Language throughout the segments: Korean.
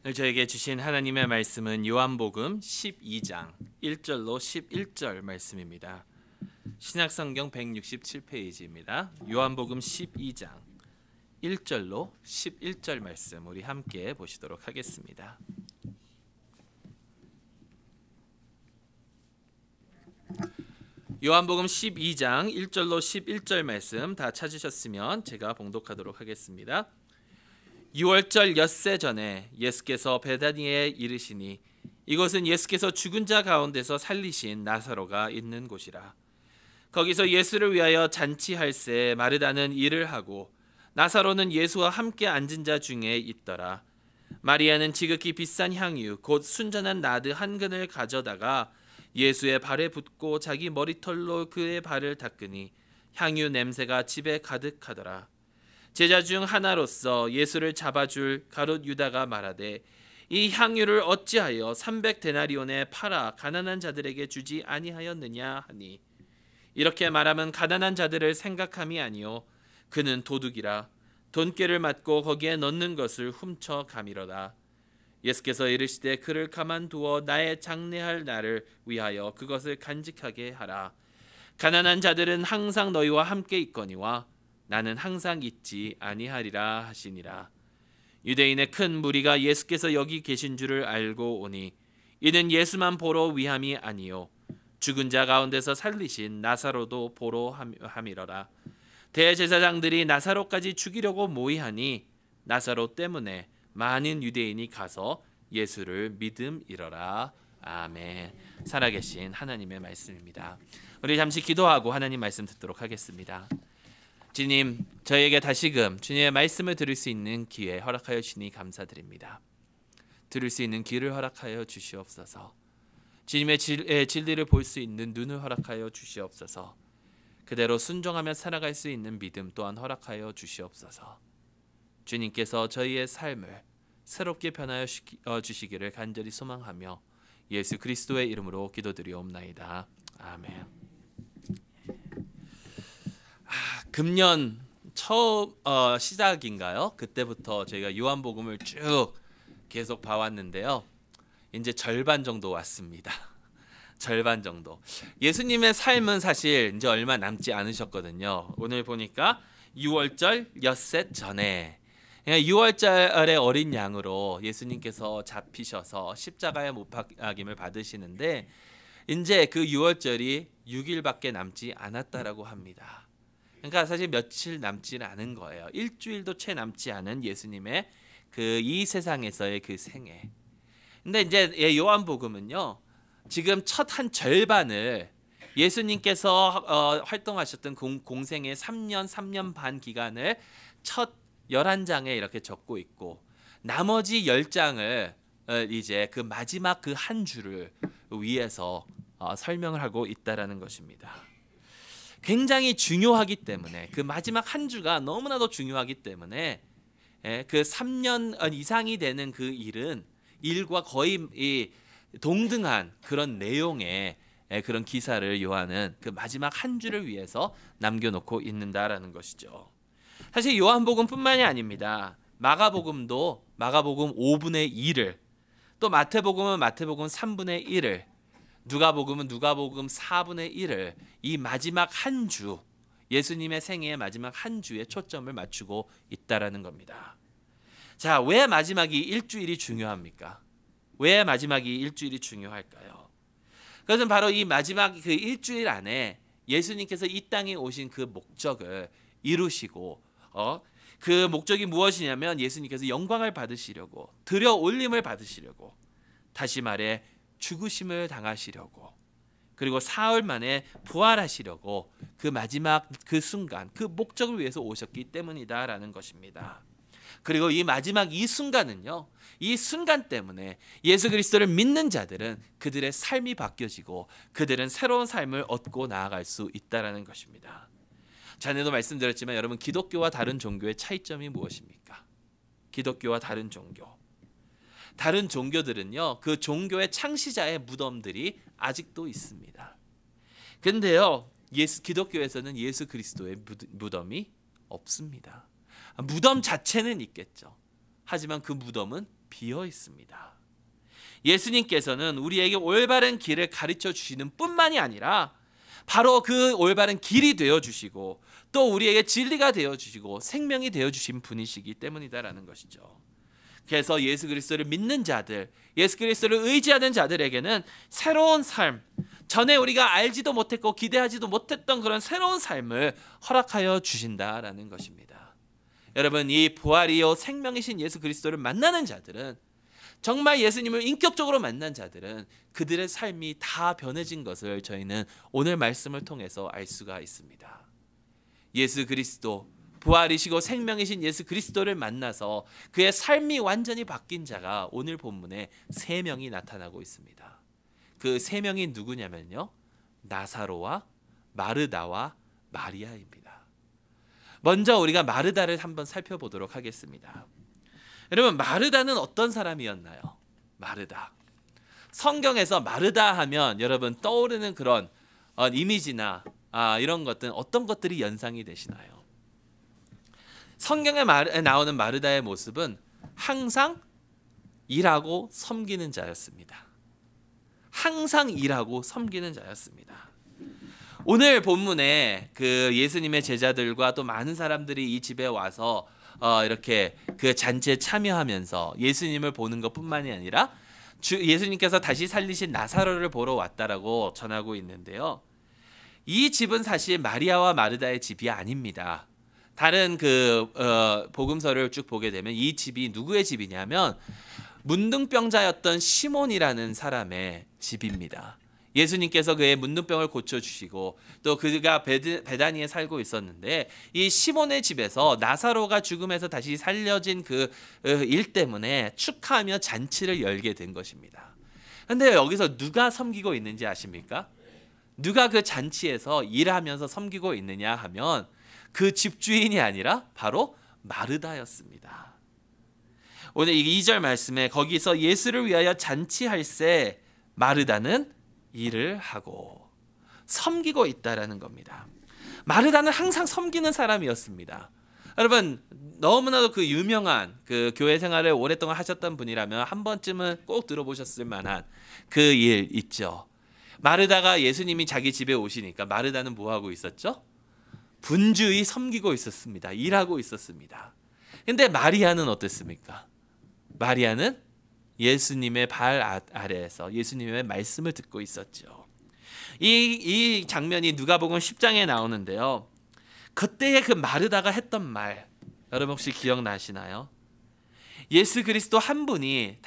오늘 저에게 주신 하나님의 말씀은 요한복음 12장 1절로 11절 말씀입니다. 신약성경 167페이지입니다. 요한복음 12장 1절로 11절 말씀 우리 함께 보시도록 하겠습니다. 요한복음 12장 1절로 11절 말씀 다 찾으셨으면 제가 봉독하도록 하겠습니다. 6월절 엿새 전에 예수께서 베다니에 이르시니 이곳은 예수께서 죽은 자 가운데서 살리신 나사로가 있는 곳이라. 거기서 예수를 위하여 잔치할새 마르다는 일을 하고 나사로는 예수와 함께 앉은 자 중에 있더라. 마리아는 지극히 비싼 향유 곧 순전한 나드 한 근을 가져다가 예수의 발에 붓고 자기 머리털로 그의 발을 닦으니 향유 냄새가 집에 가득하더라. 제자 중 하나로서 예수를 잡아줄 가룟 유다가 말하되 이 향유를 어찌하여 300데나리온에 팔아 가난한 자들에게 주지 아니하였느냐 하니 이렇게 말하면 가난한 자들을 생각함이 아니요 그는 도둑이라 돈꾀를 맞고 거기에 넣는 것을 훔쳐 가미로다. 예수께서 이르시되 그를 가만두어 나의 장례할 날을 위하여 그것을 간직하게 하라. 가난한 자들은 항상 너희와 함께 있거니와 나는 항상 있지 아니하리라 하시니라. 유대인의 큰 무리가 예수께서 여기 계신 줄을 알고 오니 이는 예수만 보러 위함이 아니요 죽은 자 가운데서 살리신 나사로도 보러 함이러라. 대제사장들이 나사로까지 죽이려고 모의하니 나사로 때문에 많은 유대인이 가서 예수를 믿음이러라. 아멘. 살아계신 하나님의 말씀입니다. 우리 잠시 기도하고 하나님 말씀 듣도록 하겠습니다. 주님, 저희에게 다시금 주님의 말씀을 들을 수 있는 기회 허락하여 주시니 감사드립니다. 들을 수 있는 귀를 허락하여 주시옵소서. 주님의 진리를 볼 수 있는 눈을 허락하여 주시옵소서. 그대로 순종하며 살아갈 수 있는 믿음 또한 허락하여 주시옵소서. 주님께서 저희의 삶을 새롭게 변하여 주시기를 간절히 소망하며 예수 그리스도의 이름으로 기도드리옵나이다. 아멘. 금년 처음 시작인가요? 그때부터 저희가 요한복음을 쭉 계속 봐왔는데요. 이제 절반 정도 왔습니다. 절반 정도. 예수님의 삶은 사실 이제 얼마 남지 않으셨거든요. 오늘 보니까 6월절 엿새 전에 6월절의 어린 양으로 예수님께서 잡히셔서 십자가에 못 박힘을 받으시는데 이제 그 6월절이 6일밖에 남지 않았다라고 합니다. 그러니까 사실 며칠 남지 않은 거예요. 일주일도 채 남지 않은 예수님의 그 이 세상에서의 그 생애. 근데 이제 요한복음은요. 지금 첫 한 절반을 예수님께서 활동하셨던 공생의 3년 반 기간을 첫 11장에 이렇게 적고 있고 나머지 10장을 이제 그 마지막 그 한 주를 위해서 설명을 하고 있다라는 것입니다. 굉장히 중요하기 때문에 그 마지막 한 주가 너무나도 중요하기 때문에 그 3년 이상이 되는 그 일과 거의 동등한 그런 내용의 그런 기사를 요한은 그 마지막 한 주를 위해서 남겨놓고 있는다라는 것이죠. 사실 요한복음뿐만이 아닙니다. 마가복음도 마가복음 5분의 1을 또 마태복음은 마태복음 3분의 1을 누가복음은 누가복음 4분의 1을 이 마지막 한 주 예수님의 생애의 마지막 한 주에 초점을 맞추고 있다라는 겁니다. 자, 왜 마지막이 일주일이 중요합니까? 왜 마지막이 일주일이 중요할까요? 그것은 바로 이 마지막 그 일주일 안에 예수님께서 이 땅에 오신 그 목적을 이루시고 그 목적이 무엇이냐면 예수님께서 영광을 받으시려고 들여 올림을 받으시려고 다시 말해 죽으심을 당하시려고 그리고 사흘 만에 부활하시려고 그 마지막 그 순간 그 목적을 위해서 오셨기 때문이다라는 것입니다. 그리고 이 마지막 이 순간은요. 이 순간 때문에 예수 그리스도를 믿는 자들은 그들의 삶이 바뀌어지고 그들은 새로운 삶을 얻고 나아갈 수 있다라는 것입니다. 전에도 말씀드렸지만 여러분 기독교와 다른 종교의 차이점이 무엇입니까? 기독교와 다른 종교. 다른 종교들은요. 그 종교의 창시자의 무덤들이 아직도 있습니다. 근데요. 기독교에서는 예수 그리스도의 무덤이 없습니다. 무덤 자체는 있겠죠. 하지만 그 무덤은 비어 있습니다. 예수님께서는 우리에게 올바른 길을 가르쳐 주시는 뿐만이 아니라 바로 그 올바른 길이 되어 주시고 또 우리에게 진리가 되어 주시고 생명이 되어 주신 분이시기 때문이다라는 것이죠. 그래서 예수 그리스도를 믿는 자들, 예수 그리스도를 의지하는 자들에게는 새로운 삶, 전에 우리가 알지도 못했고 기대하지도 못했던 그런 새로운 삶을 허락하여 주신다라는 것입니다. 여러분, 이 부활이요 생명이신 예수 그리스도를 만나는 자들은, 정말 예수님을 인격적으로 만난 자들은 그들의 삶이 다 변해진 것을 저희는 오늘 말씀을 통해서 알 수가 있습니다. 예수 그리스도, 부활이시고 생명이신 예수 그리스도를 만나서 그의 삶이 완전히 바뀐 자가 오늘 본문에 3명이 나타나고 있습니다. 그 3명이 누구냐면요, 나사로와 마르다와 마리아입니다. 먼저 우리가 마르다를 한번 살펴보도록 하겠습니다. 여러분, 마르다는 어떤 사람이었나요? 마르다, 성경에서 마르다 하면 여러분 떠오르는 그런 이미지나 이런 것들, 어떤 것들이 연상이 되시나요? 성경에 나오는 마르다의 모습은 항상 일하고 섬기는 자였습니다. 항상 일하고 섬기는 자였습니다. 오늘 본문에 그 예수님의 제자들과 또 많은 사람들이 이 집에 와서 이렇게 그 잔치에 참여하면서 예수님을 보는 것뿐만이 아니라 예수님께서 다시 살리신 나사로를 보러 왔다라고 전하고 있는데요. 이 집은 사실 마리아와 마르다의 집이 아닙니다. 다른 그 복음서를 쭉 보게 되면 이 집이 누구의 집이냐면 문둥병자였던 시몬이라는 사람의 집입니다. 예수님께서 그의 문둥병을 고쳐주시고 또 그가 베다니에 살고 있었는데 이 시몬의 집에서 나사로가 죽음에서 다시 살려진 그 일 때문에 축하하며 잔치를 열게 된 것입니다. 그런데 여기서 누가 섬기고 있는지 아십니까? 누가 그 잔치에서 일하면서 섬기고 있느냐 하면 그 집주인이 아니라 바로 마르다였습니다. 오늘 이 2절 말씀에 거기서 예수를 위하여 잔치할세 마르다는 일을 하고 섬기고 있다라는 겁니다. 마르다는 항상 섬기는 사람이었습니다. 여러분, 너무나도 그 유명한 그 교회 생활을 오랫동안 하셨던 분이라면 한 번쯤은 꼭 들어보셨을 만한 그 일 있죠. 마르다가 예수님이 자기 집에 오시니까 마르다는 뭐 하고 있었죠? 분주히 섬기고 있었습니다. 일하고 있었습니다. 근데 마리아는 어땠습니까? 마리아는 예수님의 발 아래에서 예수님의 말씀을 듣고 있었죠. 이 장면이 누가복음 10장에 나오는데요. 그때의 그 마르다가 했던 말, 여러분 혹시 기억나시나요? 예수 그리스도 한 분이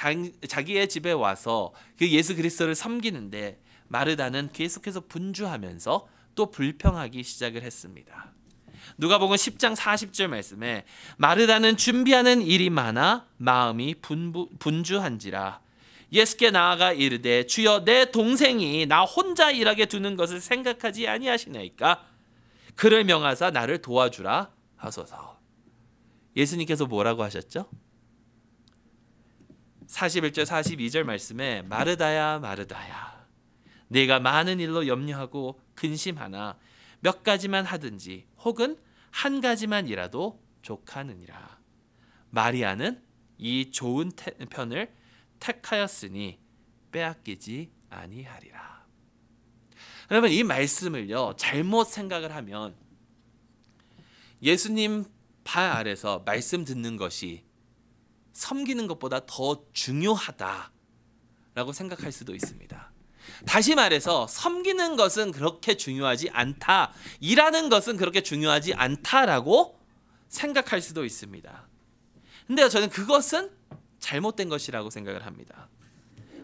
자기의 집에 와서 그 예수 그리스도를 섬기는데 마르다는 계속해서 분주하면서 또 불평하기 시작을 했습니다. 누가복음 10장 40절 말씀에 마르다는 준비하는 일이 많아 마음이 분주한지라 예수께 나아가 이르되 주여 내 동생이 나 혼자 일하게 두는 것을 생각하지 아니하시나이까 그를 명하사 나를 도와주라 하소서. 예수님께서 뭐라고 하셨죠? 41절 42절 말씀에 마르다야 마르다야 네가 많은 일로 염려하고 근심하나 몇 가지만 하든지 혹은 한 가지만 일하도 족하느니라. 마리아는 이 좋은 편을 택하였으니 빼앗기지 아니하리라. 여러분, 이 말씀을요 잘못 생각을 하면 예수님 발 아래서 말씀 듣는 것이 섬기는 것보다 더 중요하다라고 생각할 수도 있습니다. 다시 말해서 섬기는 것은 그렇게 중요하지 않다, 일하는 것은 그렇게 중요하지 않다라고 생각할 수도 있습니다. 근데 저는 그것은 잘못된 것이라고 생각을 합니다.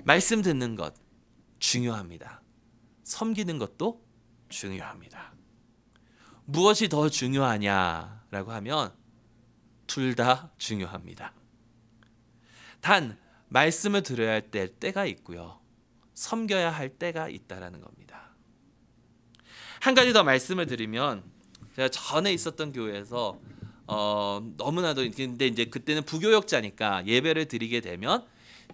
말씀 듣는 것 중요합니다. 섬기는 것도 중요합니다. 무엇이 더 중요하냐라고 하면 둘 다 중요합니다. 단 말씀을 들어야 할 때가 있고요. 섬겨야 할 때가 있다라는 겁니다. 한 가지 더 말씀을 드리면 제가 전에 있었던 교회에서 너무나도 근데 이제 그때는 부교역자니까 예배를 드리게 되면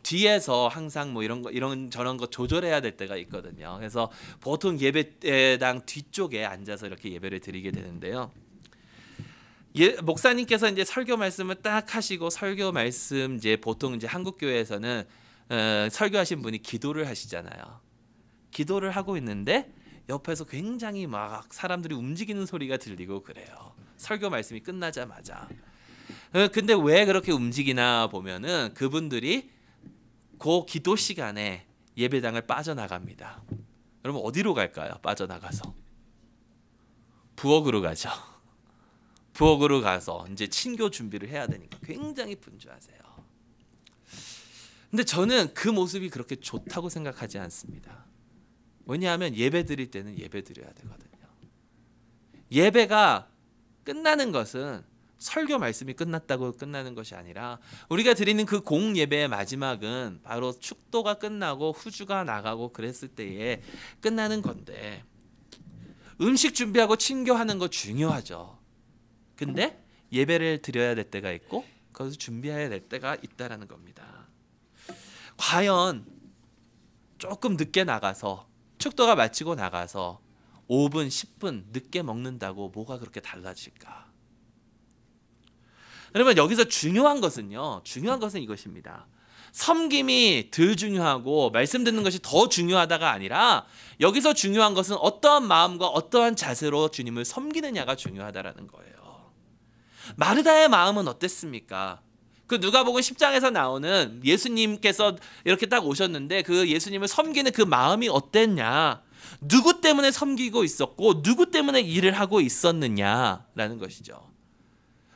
뒤에서 항상 뭐 이런 저런 거 조절해야 될 때가 있거든요. 그래서 보통 예배당 뒤쪽에 앉아서 이렇게 예배를 드리게 되는데요. 목사님께서 이제 설교 말씀을 딱 하시고 설교 말씀 이제 보통 이제 한국 교회에서는 설교하신 분이 기도를 하시잖아요. 기도를 하고 있는데 옆에서 굉장히 막 사람들이 움직이는 소리가 들리고 그래요. 설교 말씀이 끝나자마자. 근데 왜 그렇게 움직이나 보면은 그분들이 그 기도 시간에 예배당을 빠져나갑니다. 여러분 어디로 갈까요? 빠져나가서 부엌으로 가죠. 부엌으로 가서 이제 친교 준비를 해야 되니까 굉장히 분주하세요. 근데 저는 그 모습이 그렇게 좋다고 생각하지 않습니다. 왜냐하면 예배 드릴 때는 예배 드려야 되거든요. 예배가 끝나는 것은 설교 말씀이 끝났다고 끝나는 것이 아니라 우리가 드리는 그 공예배의 마지막은 바로 축도가 끝나고 후주가 나가고 그랬을 때에 끝나는 건데, 음식 준비하고 친교하는 거 중요하죠. 근데 예배를 드려야 될 때가 있고 거기서 준비해야 될 때가 있다라는 겁니다. 과연 조금 늦게 나가서 축도가 마치고 나가서 5분, 10분 늦게 먹는다고 뭐가 그렇게 달라질까? 여러분 여기서 중요한 것은 이것입니다. 섬김이 덜 중요하고 말씀 듣는 것이 더 중요하다가 아니라 여기서 중요한 것은 어떠한 마음과 어떠한 자세로 주님을 섬기느냐가 중요하다라는 거예요. 마르다의 마음은 어땠습니까? 그 누가복음 10장에서 나오는 예수님께서 이렇게 딱 오셨는데 그 예수님을 섬기는 그 마음이 어땠냐? 누구 때문에 섬기고 있었고 누구 때문에 일을 하고 있었느냐라는 것이죠.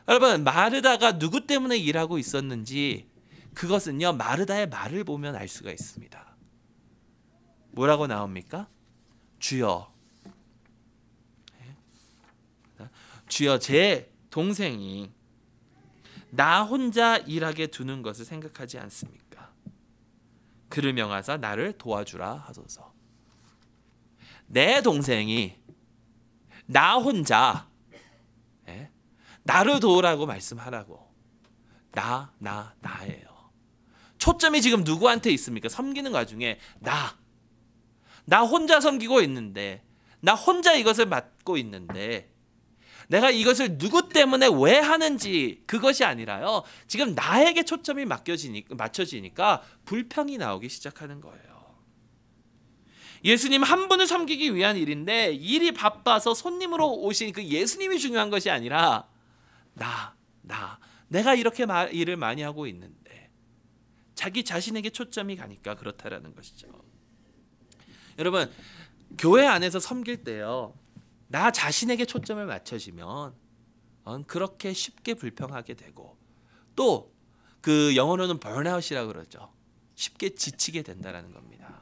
여러분 마르다가 누구 때문에 일하고 있었는지 그것은요 마르다의 말을 보면 알 수가 있습니다. 뭐라고 나옵니까? 주여 제 동생이 나 혼자 일하게 두는 것을 생각하지 않습니까? 그를 명하사 나를 도와주라 하소서. 내 동생이 나 혼자 나를 도우라고 말씀하라고. 나예요. 초점이 지금 누구한테 있습니까? 섬기는 와중에 나 혼자 섬기고 있는데, 나 혼자 이것을 맡고 있는데 내가 이것을 누구 때문에 왜 하는지 그것이 아니라요. 지금 나에게 초점이 맞춰지니까 불평이 나오기 시작하는 거예요. 예수님 한 분을 섬기기 위한 일인데 일이 바빠서 손님으로 오신 그 예수님이 중요한 것이 아니라 내가 이렇게 일을 많이 하고 있는데 자기 자신에게 초점이 가니까 그렇다라는 것이죠. 여러분 교회 안에서 섬길 때요. 나 자신에게 초점을 맞춰지면 그렇게 쉽게 불평하게 되고 또 그 영어로는 번아웃이라고 그러죠. 쉽게 지치게 된다라는 겁니다.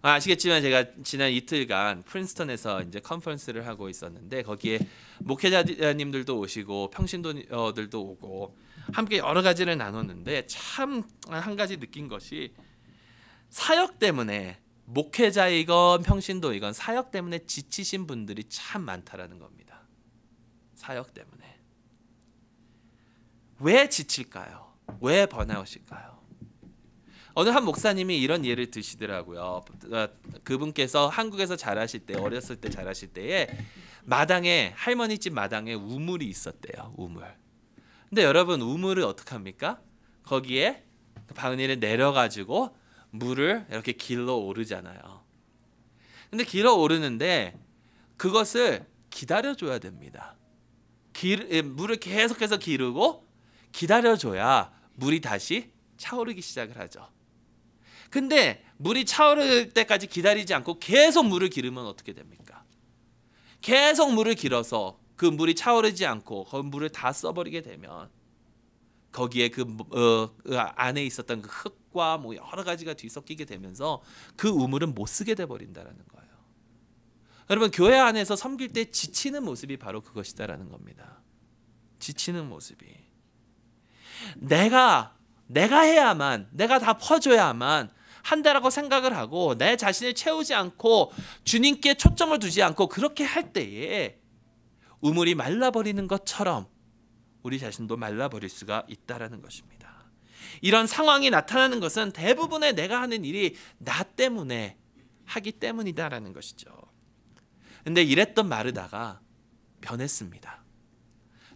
아시겠지만 제가 지난 이틀간 프린스턴에서 이제 컨퍼런스를 하고 있었는데 거기에 목회자님들도 오시고 평신도들도 오고 함께 여러 가지를 나눴는데 참 한 가지 느낀 것이 사역 때문에 목회자이건 평신도이건 사역 때문에 지치신 분들이 참 많다라는 겁니다. 사역 때문에. 왜 지칠까요? 왜 번아웃일까요? 어느 한 목사님이 이런 예를 드시더라고요. 그분께서 한국에서 자라실 때, 어렸을 때 자라실 때에 마당에, 할머니 집 마당에 우물이 있었대요. 우물. 근데 여러분 우물을 어떻게 합니까? 거기에 바구니를 내려가지고 물을 이렇게 길러 오르잖아요. 근데 길러 오르는데 그것을 기다려줘야 됩니다. 물을 계속해서 기르고 기다려줘야 물이 다시 차오르기 시작을 하죠. 근데 물이 차오를 때까지 기다리지 않고 계속 물을 기르면 어떻게 됩니까? 계속 물을 길어서 그 물이 차오르지 않고 그 물을 다 써버리게 되면 거기에 그 안에 있었던 그 흙과 뭐 여러 가지가 뒤섞이게 되면서 그 우물은 못 쓰게 돼 버린다라는 거예요. 여러분 교회 안에서 섬길 때 지치는 모습이 바로 그것이다라는 겁니다. 지치는 모습이 내가 해야만, 내가 다 퍼줘야만 한다라고 생각을 하고 내 자신을 채우지 않고 주님께 초점을 두지 않고 그렇게 할 때에 우물이 말라버리는 것처럼 우리 자신도 말라버릴 수가 있다라는 것입니다. 이런 상황이 나타나는 것은 대부분의 내가 하는 일이 나 때문에 하기 때문이다라는 것이죠. 근데 이랬던 마르다가 변했습니다.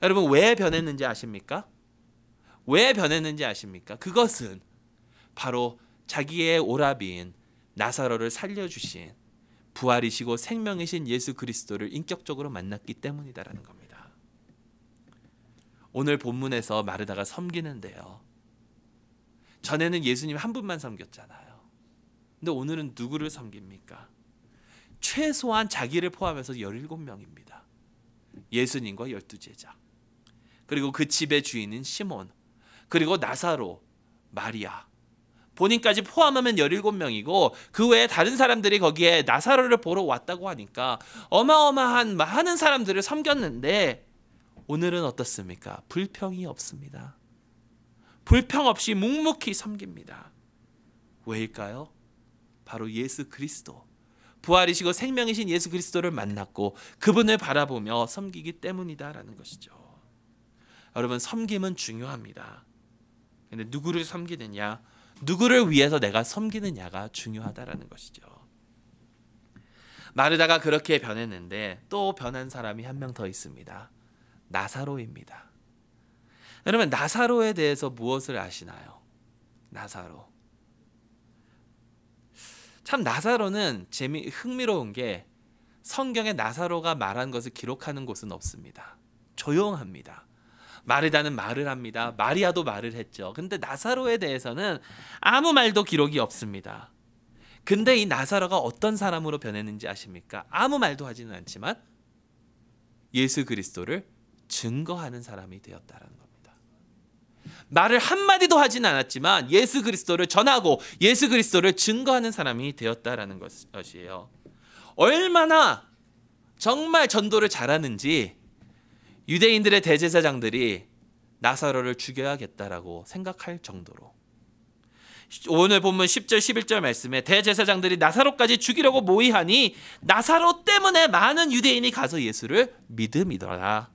여러분 왜 변했는지 아십니까? 왜 변했는지 아십니까? 그것은 바로 자기의 오라비인 나사로를 살려주신 부활이시고 생명이신 예수 그리스도를 인격적으로 만났기 때문이다라는 겁니다. 오늘 본문에서 마르다가 섬기는데요. 전에는 예수님 한 분만 섬겼잖아요. 근데 오늘은 누구를 섬깁니까? 최소한 자기를 포함해서 17명입니다. 예수님과 12제자. 그리고 그 집의 주인인 시몬. 그리고 나사로, 마리아. 본인까지 포함하면 17명이고 그 외에 다른 사람들이 거기에 나사로를 보러 왔다고 하니까 어마어마한 많은 사람들을 섬겼는데 오늘은 어떻습니까? 불평이 없습니다. 불평 없이 묵묵히 섬깁니다. 왜일까요? 바로 예수 그리스도, 부활이시고 생명이신 예수 그리스도를 만났고 그분을 바라보며 섬기기 때문이다라는 것이죠. 여러분 섬김은 중요합니다. 근데 누구를 섬기느냐, 누구를 위해서 내가 섬기느냐가 중요하다라는 것이죠. 마르다가 그렇게 변했는데 또 변한 사람이 한 명 더 있습니다. 나사로입니다. 여러분 나사로에 대해서 무엇을 아시나요? 나사로. 참 나사로는 흥미로운 게 성경에 나사로가 말한 것을 기록하는 곳은 없습니다. 조용합니다. 마르다는 말을 합니다. 마리아도 말을 했죠. 근데 나사로에 대해서는 아무 말도 기록이 없습니다. 근데 이 나사로가 어떤 사람으로 변했는지 아십니까? 아무 말도 하지는 않지만 예수 그리스도를 증거하는 사람이 되었다는 겁니다. 말을 한마디도 하진 않았지만 예수 그리스도를 전하고 예수 그리스도를 증거하는 사람이 되었다라는 것이에요. 얼마나 정말 전도를 잘하는지 유대인들의 대제사장들이 나사로를 죽여야겠다라고 생각할 정도로, 오늘 본문 10절 11절 말씀에 대제사장들이 나사로까지 죽이려고 모의하니 나사로 때문에 많은 유대인이 가서 예수를 믿음이더라.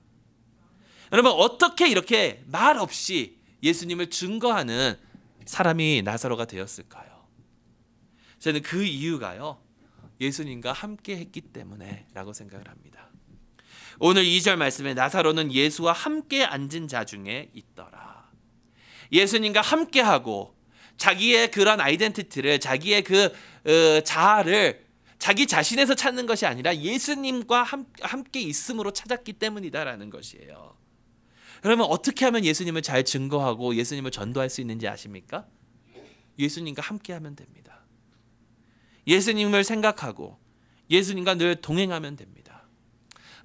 여러분 어떻게 이렇게 말 없이 예수님을 증거하는 사람이 나사로가 되었을까요? 저는 그 이유가요, 예수님과 함께 했기 때문에 라고 생각을 합니다. 오늘 2절 말씀에 나사로는 예수와 함께 앉은 자 중에 있더라. 예수님과 함께하고 자기의 그런 아이덴티티를, 자기의 그 자아를 자기 자신에서 찾는 것이 아니라 예수님과 함께 있음으로 찾았기 때문이다라는 것이에요. 그러면 어떻게 하면 예수님을 잘 증거하고 예수님을 전도할 수 있는지 아십니까? 예수님과 함께하면 됩니다. 예수님을 생각하고 예수님과 늘 동행하면 됩니다.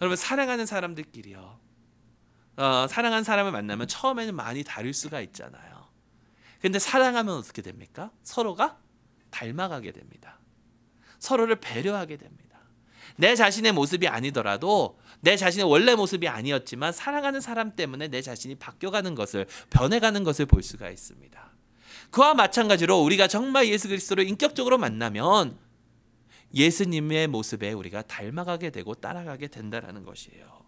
여러분 사랑하는 사람들끼리요, 사랑하는 사람을 만나면 처음에는 많이 다를 수가 있잖아요. 근데 사랑하면 어떻게 됩니까? 서로가 닮아가게 됩니다. 서로를 배려하게 됩니다. 내 자신의 모습이 아니더라도, 내 자신의 원래 모습이 아니었지만 사랑하는 사람 때문에 내 자신이 바뀌어가는 것을, 변해가는 것을 볼 수가 있습니다. 그와 마찬가지로 우리가 정말 예수 그리스도를 인격적으로 만나면 예수님의 모습에 우리가 닮아가게 되고 따라가게 된다는 것이에요.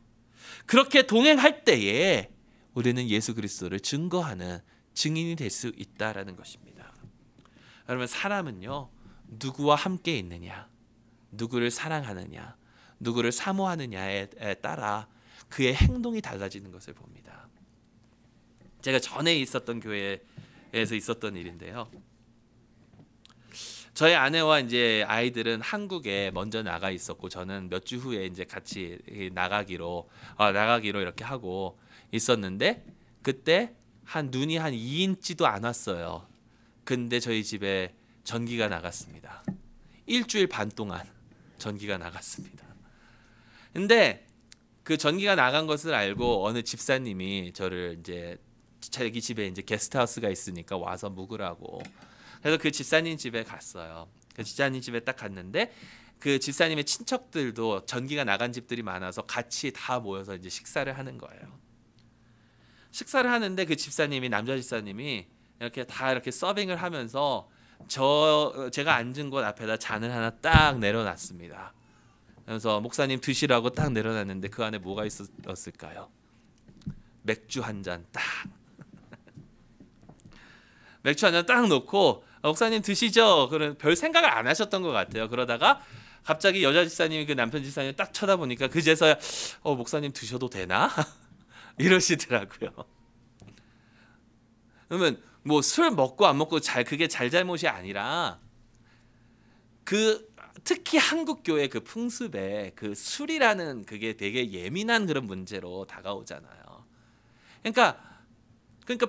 그렇게 동행할 때에 우리는 예수 그리스도를 증거하는 증인이 될 수 있다라는 것입니다. 여러분 사람은요, 누구와 함께 있느냐, 누구를 사랑하느냐, 누구를 사모하느냐에 따라 그의 행동이 달라지는 것을 봅니다. 제가 전에 있었던 교회에서 있었던 일인데요. 저희 아내와 이제 아이들은 한국에 먼저 나가 있었고 저는 몇 주 후에 이제 같이 나가기로 이렇게 하고 있었는데, 그때 눈이 한 2인치도 안 왔어요. 근데 저희 집에 전기가 나갔습니다. 일주일 반 동안 전기가 나갔습니다. 근데 그 전기가 나간 것을 알고 어느 집사님이 저를 이제 자기 집에 이제 게스트하우스가 있으니까 와서 묵으라고, 그래서 그 집사님 집에 갔어요. 그 집사님 집에 딱 갔는데 그 집사님의 친척들도 전기가 나간 집들이 많아서 같이 다 모여서 이제 식사를 하는 거예요. 식사를 하는데 그 집사님이, 남자 집사님이 이렇게 서빙을 하면서 제가 앉은 곳 앞에다 잔을 하나 딱 내려놨습니다. 그래서 목사님 드시라고 딱 내려놨는데 그 안에 뭐가 있었을까요? 맥주 한 잔 딱. 맥주 한 잔 딱 놓고 목사님 드시죠? 그런 별 생각을 안 하셨던 것 같아요. 그러다가 갑자기 여자 집사님이 그 남편 집사님을 딱 쳐다보니까 그제서야 목사님 드셔도 되나? 이러시더라고요. 그러면 뭐 술 먹고 안 먹고 그게 잘잘못이 아니라 그 특히 한국 교회 그 풍습에 그 술이라는 그게 되게 예민한 그런 문제로 다가오잖아요. 그러니까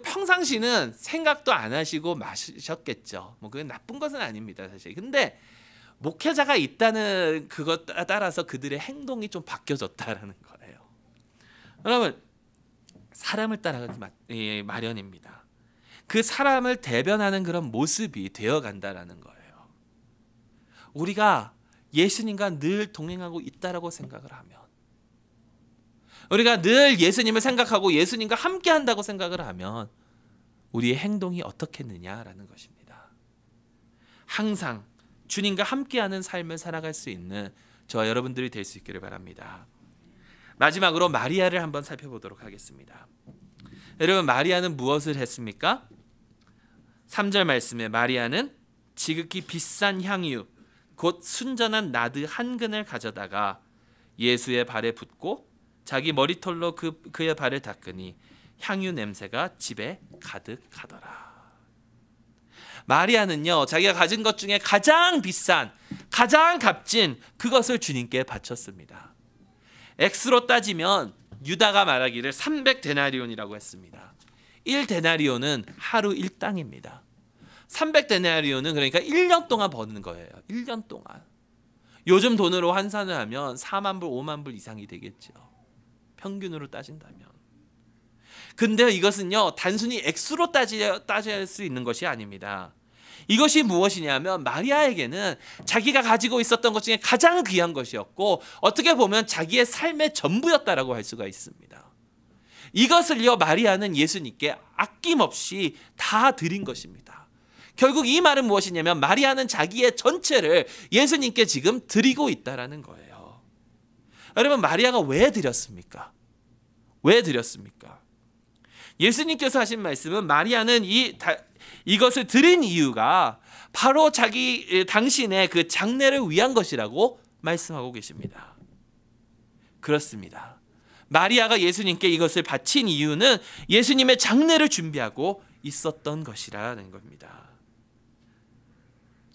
평상시는 생각도 안 하시고 마셨겠죠. 뭐 그건 나쁜 것은 아닙니다, 사실. 근데 목회자가 있다는 그것 따라서 그들의 행동이 좀 바뀌어졌다라는 거예요. 여러분, 사람을 따라가기 마련입니다. 그 사람을 대변하는 그런 모습이 되어간다라는 거예요. 우리가 예수님과 늘 동행하고 있다라고 생각을 하면, 우리가 늘 예수님을 생각하고 예수님과 함께 한다고 생각을 하면 우리의 행동이 어떻겠느냐라는 것입니다. 항상 주님과 함께하는 삶을 살아갈 수 있는 저와 여러분들이 될 수 있기를 바랍니다. 마지막으로 마리아를 한번 살펴보도록 하겠습니다. 여러분, 마리아는 무엇을 했습니까? 3절 말씀에 마리아는 지극히 비싼 향유 곧 순전한 나드 한 근을 가져다가 예수의 발에 붓고 자기 머리털로 그의 발을 닦으니 향유 냄새가 집에 가득하더라. 마리아는요, 자기가 가진 것 중에 가장 비싼, 가장 값진 그것을 주님께 바쳤습니다. 엑스로 따지면 유다가 말하기를 300데나리온이라고 했습니다. 1데나리온은 하루 1당입니다. 300데나리온은 그러니까 1년 동안 버는 거예요. 1년 동안. 요즘 돈으로 환산을 하면 4만 불, 5만 불 이상이 되겠죠. 평균으로 따진다면. 근데 이것은요, 단순히 액수로 따질 수 있는 것이 아닙니다. 이것이 무엇이냐면 마리아에게는 자기가 가지고 있었던 것 중에 가장 귀한 것이었고 어떻게 보면 자기의 삶의 전부였다라고 할 수가 있습니다. 이것을요, 마리아는 예수님께 아낌없이 다 드린 것입니다. 결국 이 말은 무엇이냐면 마리아는 자기의 전체를 예수님께 지금 드리고 있다라는 거예요. 여러분, 마리아가 왜 드렸습니까? 왜 드렸습니까? 예수님께서 하신 말씀은 마리아는 이것을 드린 이유가 바로 당신의 그 장례를 위한 것이라고 말씀하고 계십니다. 그렇습니다. 마리아가 예수님께 이것을 바친 이유는 예수님의 장례를 준비하고 있었던 것이라는 겁니다.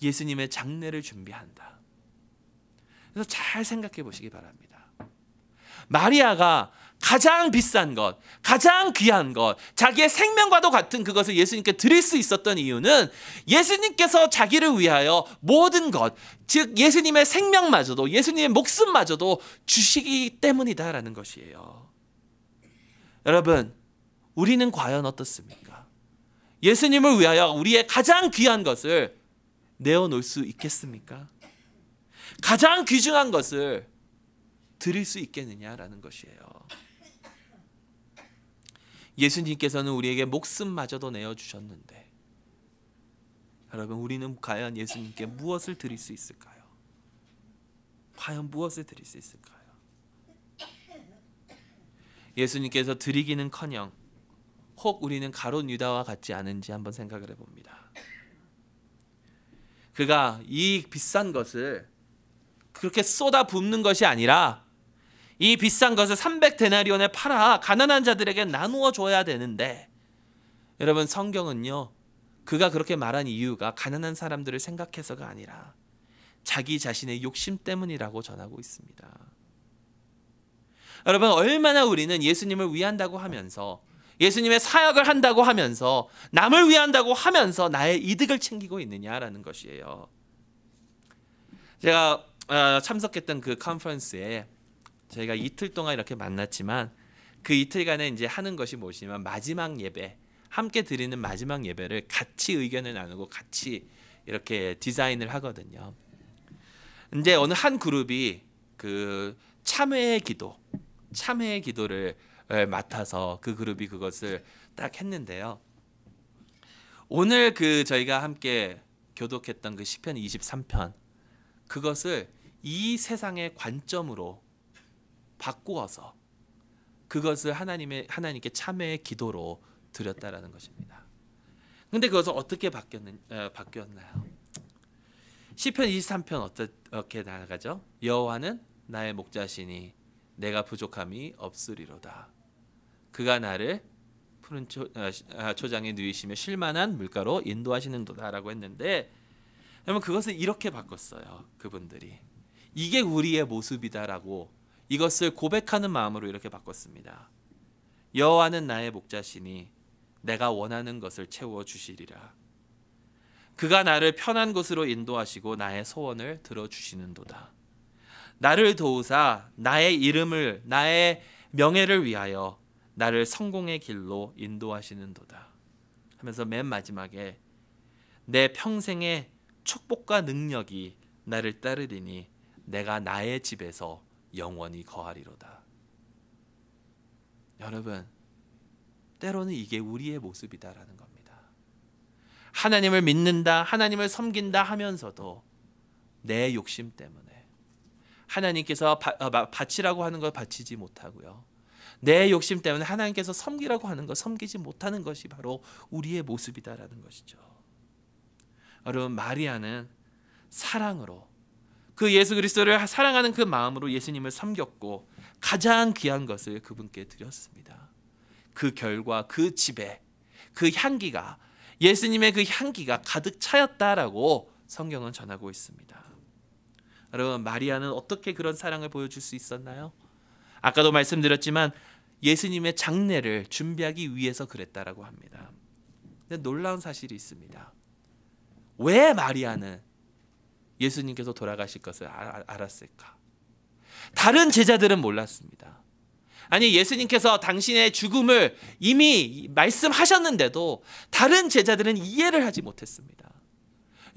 예수님의 장례를 준비한다. 그래서 잘 생각해 보시기 바랍니다. 마리아가 가장 비싼 것, 가장 귀한 것, 자기의 생명과도 같은 그것을 예수님께 드릴 수 있었던 이유는 예수님께서 자기를 위하여 모든 것, 즉 예수님의 생명마저도, 예수님의 목숨마저도 주시기 때문이다라는 것이에요. 여러분, 우리는 과연 어떻습니까? 예수님을 위하여 우리의 가장 귀한 것을 내어놓을 수 있겠습니까? 가장 귀중한 것을 드릴 수 있겠느냐라는 것이에요. 예수님께서는 우리에게 목숨마저도 내어주셨는데 여러분, 우리는 과연 예수님께 무엇을 드릴 수 있을까요? 과연 무엇을 드릴 수 있을까요? 예수님께서 드리기는커녕 혹 우리는 가룟 유다와 같지 않은지 한번 생각을 해봅니다. 그가 이 비싼 것을 그렇게 쏟아 붓는 것이 아니라 이 비싼 것을 300데나리온에 팔아 가난한 자들에게 나누어 줘야 되는데, 여러분, 성경은요, 그가 그렇게 말한 이유가 가난한 사람들을 생각해서가 아니라 자기 자신의 욕심 때문이라고 전하고 있습니다. 여러분, 얼마나 우리는 예수님을 위한다고 하면서, 예수님의 사역을 한다고 하면서, 남을 위한다고 하면서 나의 이득을 챙기고 있느냐라는 것이에요. 제가 참석했던 그 컨퍼런스에 저희가 이틀 동안 이렇게 만났지만 그 이틀간에 이제 하는 것이 무엇이냐면 마지막 예배, 함께 드리는 마지막 예배를 같이 의견을 나누고 같이 이렇게 디자인을 하거든요. 근데 어느 한 그룹이 그 참회의 기도를 맡아서 그 그룹이 그것을 딱 했는데요. 오늘 그 저희가 함께 교독했던 그 시편 23편, 그것을 이 세상의 관점으로 바꾸어서 그것을 하나님께 참회의 기도로 드렸다라는 것입니다. 근데 그것은 어떻게 바뀌었나요? 시편 23편 어떻게 나가죠? 여호와는 나의 목자시니 내가 부족함이 없으리로다. 그가 나를 푸른 초장에 누이시며 쉴만한 물가로 인도하시는도다라고 했는데, 여러분 그것을 이렇게 바꿨어요. 그분들이 이게 우리의 모습이다라고 이것을 고백하는 마음으로 이렇게 바꿨습니다. 여호와는 나의 목자시니 내가 원하는 것을 채워 주시리라. 그가 나를 편한 곳으로 인도하시고 나의 소원을 들어주시는도다. 나를 도우사 나의 이름을 나의 명예를 위하여 나를 성공의 길로 인도하시는도다 하면서 맨 마지막에 내 평생의 축복과 능력이 나를 따르리니 내가 나의 집에서 영원히 거하리로다. 여러분, 때로는 이게 우리의 모습이다라는 겁니다. 하나님을 믿는다, 하나님을 섬긴다 하면서도 내 욕심 때문에 하나님께서 바치라고 하는 걸 바치지 못하고요, 내 욕심 때문에 하나님께서 섬기라고 하는 걸 섬기지 못하는 것이 바로 우리의 모습이다라는 것이죠. 여러분, 마리아는 사랑으로 그 예수 그리스도를 사랑하는 그 마음으로 예수님을 섬겼고 가장 귀한 것을 그분께 드렸습니다. 그 결과 그 집에 그 향기가, 예수님의 그 향기가 가득 차였다라고 성경은 전하고 있습니다. 여러분, 마리아는 어떻게 그런 사랑을 보여줄 수 있었나요? 아까도 말씀드렸지만 예수님의 장례를 준비하기 위해서 그랬다라고 합니다. 근데 놀라운 사실이 있습니다. 왜 마리아는 예수님께서 돌아가실 것을 알았을까? 다른 제자들은 몰랐습니다. 아니, 예수님께서 당신의 죽음을 이미 말씀하셨는데도 다른 제자들은 이해를 하지 못했습니다.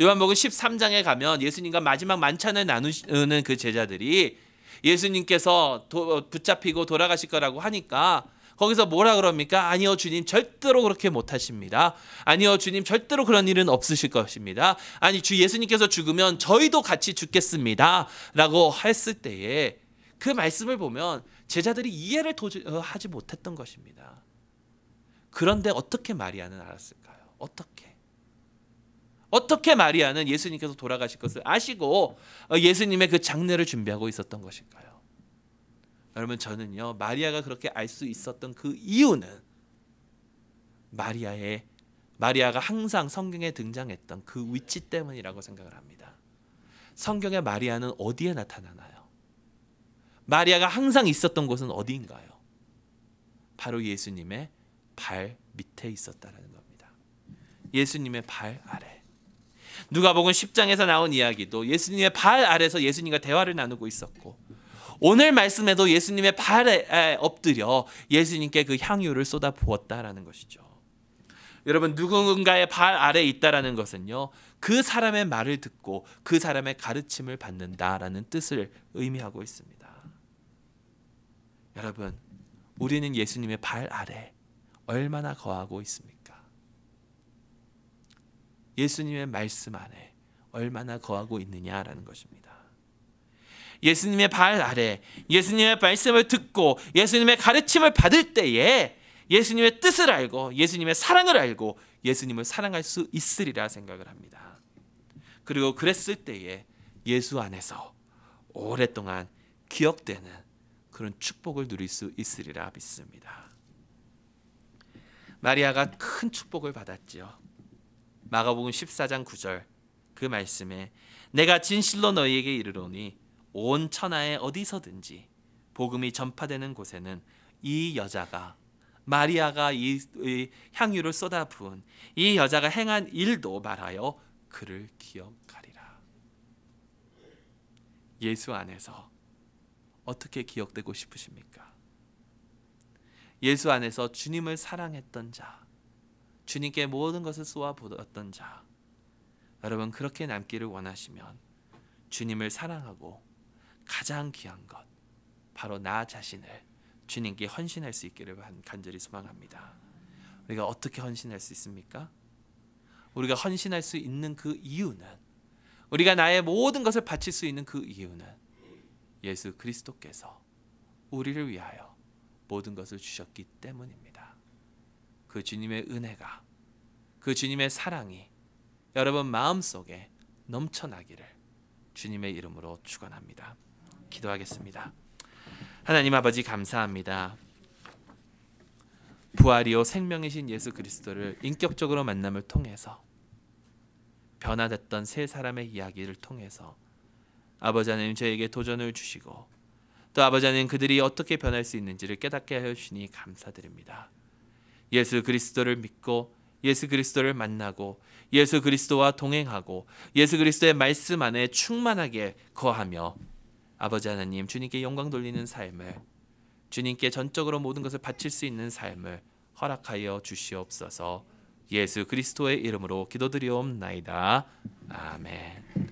요한복음 13장에 가면 예수님과 마지막 만찬을 나누는 그 제자들이 예수님께서 붙잡히고 돌아가실 거라고 하니까 거기서 뭐라 그럽니까? 아니요 주님, 절대로 그렇게 못하십니다. 아니요 주님, 절대로 그런 일은 없으실 것입니다. 아니, 주 예수님께서 죽으면 저희도 같이 죽겠습니다 라고 했을 때에 그 말씀을 보면 제자들이 이해를 하지 못했던 것입니다. 그런데 어떻게 마리아는 알았을까요? 어떻게 마리아는 예수님께서 돌아가실 것을 아시고 예수님의 그 장례를 준비하고 있었던 것일까요? 여러분, 저는요, 마리아가 그렇게 알 수 있었던 그 이유는 마리아가 항상 성경에 등장했던 그 위치 때문이라고 생각을 합니다. 성경의 마리아는 어디에 나타나나요? 마리아가 항상 있었던 곳은 어디인가요? 바로 예수님의 발 밑에 있었다는 겁니다. 예수님의 발 아래. 누가복음 10장에서 나온 이야기도 예수님의 발 아래서 예수님과 대화를 나누고 있었고, 오늘 말씀에도 예수님의 발에 엎드려 예수님께 그 향유를 쏟아 부었다라는 것이죠. 여러분, 누군가의 발 아래에 있다라는 것은요, 그 사람의 말을 듣고 그 사람의 가르침을 받는다라는 뜻을 의미하고 있습니다. 여러분, 우리는 예수님의 발 아래 얼마나 거하고 있습니까? 예수님의 말씀 안에 얼마나 거하고 있느냐라는 것입니다. 예수님의 발 아래, 예수님의 말씀을 듣고 예수님의 가르침을 받을 때에 예수님의 뜻을 알고 예수님의 사랑을 알고 예수님을 사랑할 수 있으리라 생각을 합니다. 그리고 그랬을 때에 예수 안에서 오랫동안 기억되는 그런 축복을 누릴 수 있으리라 믿습니다. 마리아가 큰 축복을 받았지요. 마가복음 14장 9절 그 말씀에 내가 진실로 너희에게 이르노니 온 천하에 어디서든지 복음이 전파되는 곳에는 이 여자가, 마리아가 이 향유를 쏟아 부은 이 여자가 행한 일도 말하여 그를 기억하리라. 예수 안에서 어떻게 기억되고 싶으십니까? 예수 안에서 주님을 사랑했던 자, 주님께 모든 것을 쏟아부었던 자, 여러분 그렇게 남기를 원하시면 주님을 사랑하고 가장 귀한 것, 바로 나 자신을 주님께 헌신할 수 있기를 간절히 소망합니다. 우리가 어떻게 헌신할 수 있습니까? 우리가 헌신할 수 있는 그 이유는, 우리가 나의 모든 것을 바칠 수 있는 그 이유는 예수 그리스도께서 우리를 위하여 모든 것을 주셨기 때문입니다. 그 주님의 은혜가, 그 주님의 사랑이 여러분 마음속에 넘쳐나기를 주님의 이름으로 축원합니다. 기도하겠습니다. 하나님 아버지 감사합니다. 부활이요 생명이신 예수 그리스도를 인격적으로 만남을 통해서 변화됐던 세 사람의 이야기를 통해서 아버지 하나님 저에게 도전을 주시고 또 아버지 하나님 그들이 어떻게 변할 수 있는지를 깨닫게 하여 주시니 감사드립니다. 예수 그리스도를 믿고 예수 그리스도를 만나고 예수 그리스도와 동행하고 예수 그리스도의 말씀 안에 충만하게 거하며 아버지 하나님 주님께 영광 돌리는 삶을 주님께 전적으로 모든 것을 바칠 수 있는 삶을 허락하여 주시옵소서. 예수 그리스도의 이름으로 기도드리옵나이다. 아멘.